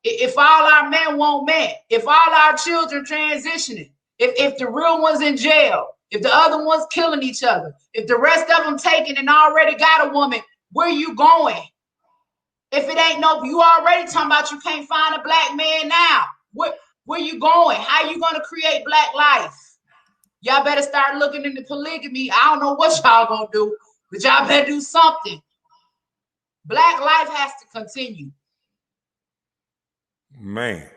If all our men want men, if all our children transitioning, if the real ones in jail, if the other ones killing each other, if the rest of them taken and already got a woman, where you going? If it ain't no, you already talking about you can't find a black man now. Where you going? How you gonna create black life? Y'all better start looking into polygamy. I don't know what y'all gonna do, but y'all better do something. Black life has to continue. Man,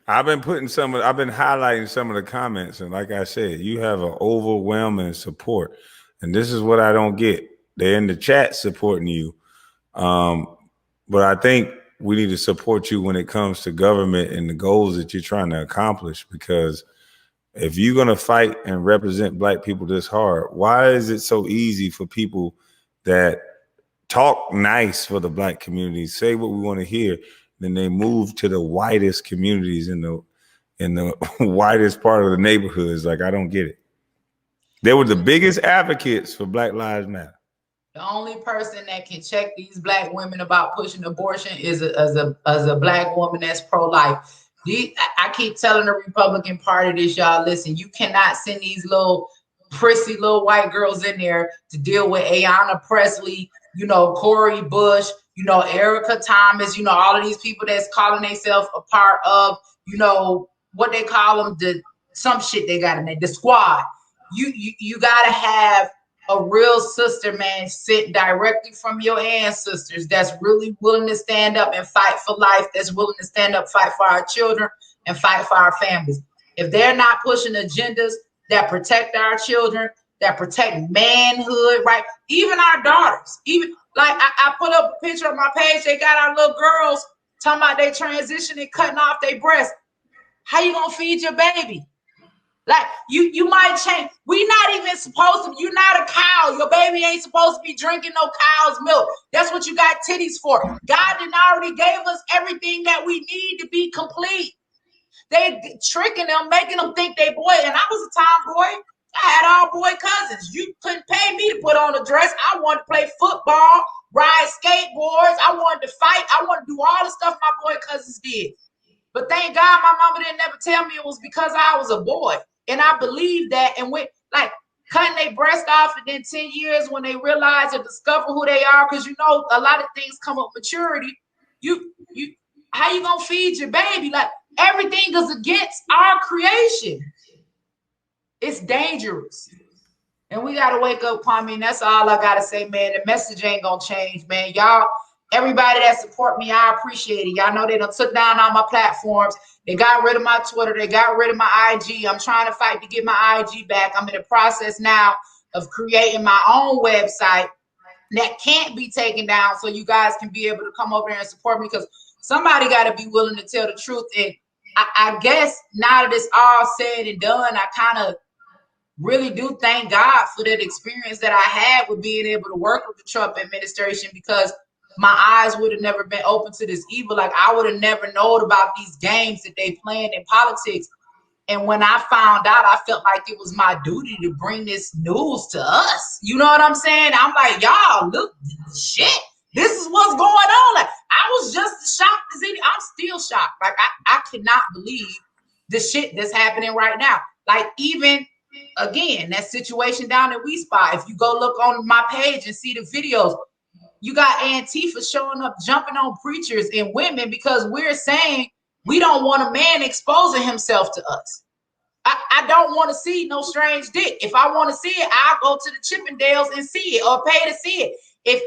I've been highlighting some of the comments, and like I said, you have an overwhelming support, and this is what I don't get. They're in the chat supporting you, but I think we need to support you when it comes to government and the goals that you're trying to accomplish. Because if you're gonna fight and represent black people this hard, why is it so easy for people that talk nice for the black community, say what we want to hear, then they move to the whitest communities in the whitest part of the neighborhoods? Like, I don't get it. They were the biggest advocates for Black Lives Matter. The only person that can check these black women about pushing abortion is a black woman that's pro-life. I keep telling the Republican Party this, y'all. Listen, you cannot send these little prissy little white girls in there to deal with Ayanna Pressley, Cori Bush, Erica Thomas, all of these people that's calling themselves a part of, what they call them, some shit they got in there, the squad. You gotta have a real sister, man, sit directly from your ancestors that's really willing to stand up and fight for life, that's willing to stand up, fight for our children, and fight for our families. If they're not pushing agendas that protect our children, that protect manhood, right? Even our daughters, even like I put up a picture on my page, they got our little girls talking about they transitioning, cutting off their breasts. How you gonna feed your baby? Like you might change. We're not even supposed to. You're not a cow. Your baby ain't supposed to be drinking no cow's milk. That's what you got titties for. God didn't already gave us everything that we need to be complete. They tricking them, making them think they boy. And I was a tomboy. I had all boy cousins. You couldn't pay me to put on a dress. I wanted to play football, ride skateboards. I wanted to fight. I wanted to do all the stuff my boy cousins did. But thank God my mama didn't never tell me it was because I was a boy. And I believe that. And when like cutting their breast off, and then 10 years when they realize or discover who they are, because a lot of things come with maturity. You how you gonna feed your baby? Like everything is against our creation. It's dangerous. And we gotta wake up, Kwame. And that's all I gotta say, man. The message ain't gonna change, man. Y'all, everybody that support me, I appreciate it. Y'all know they done took down all my platforms. They got rid of my Twitter. They got rid of my IG. I'm trying to fight to get my IG back. I'm in the process now of creating my own website that can't be taken down, so you guys can be able to come over here and support me, because somebody got to be willing to tell the truth. And I guess now that it's all said and done, I kind of really do thank God for that experience that I had with being able to work with the Trump administration, because my eyes would have never been open to this evil. Like I would have never known about these games that they playing in politics. And when I found out, I felt like it was my duty to bring this news to us. You know what I'm saying? I'm like, y'all, look, shit, this is what's going on. Like I was just as shocked as any. I'm still shocked. Like I cannot believe the shit that's happening right now. Like even again, that situation down at We Spot. If you go look on my page and see the videos, you got Antifa showing up, jumping on preachers and women because we're saying we don't want a man exposing himself to us. I don't want to see no strange dick. If I want to see it, I'll go to the Chippendales and see it or pay to see it. If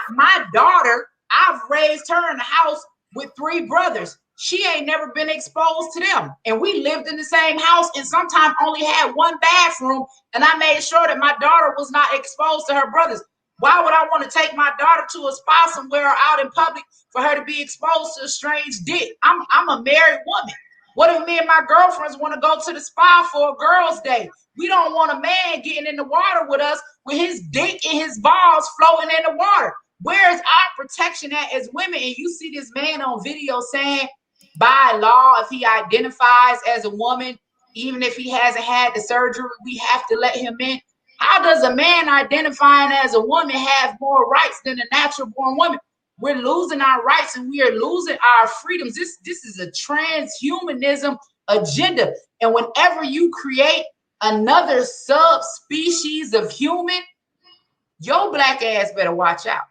my daughter, I've raised her in the house with 3 brothers. She ain't never been exposed to them. And we lived in the same house and sometimes only had one bathroom. And I made sure that my daughter was not exposed to her brothers. Why would I want to take my daughter to a spa somewhere or out in public for her to be exposed to a strange dick? I'm a married woman. What if me and my girlfriends want to go to the spa for a girls' day? We don't want a man getting in the water with us with his dick and his balls floating in the water. Where is our protection at as women? And you see this man on video saying, by law, if he identifies as a woman, even if he hasn't had the surgery, we have to let him in. How does a man identifying as a woman have more rights than a natural born woman? we're losing our rights and we are losing our freedoms. This is a transhumanism agenda. And whenever you create another subspecies of human, your black ass better watch out.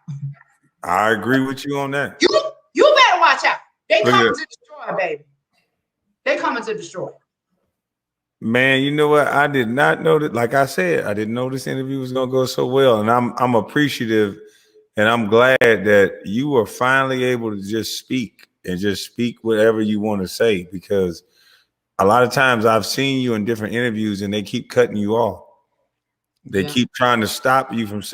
I agree with you on that. You better watch out. They coming to destroy, baby. They coming to destroy. Man, you know what? I did not know that. Like I said, I didn't know this interview was gonna go so well, and I'm appreciative, and I'm glad that you were finally able to just speak and just speak whatever you want to say, because a lot of times I've seen you in different interviews and they keep cutting you off. They keep trying to stop you from saying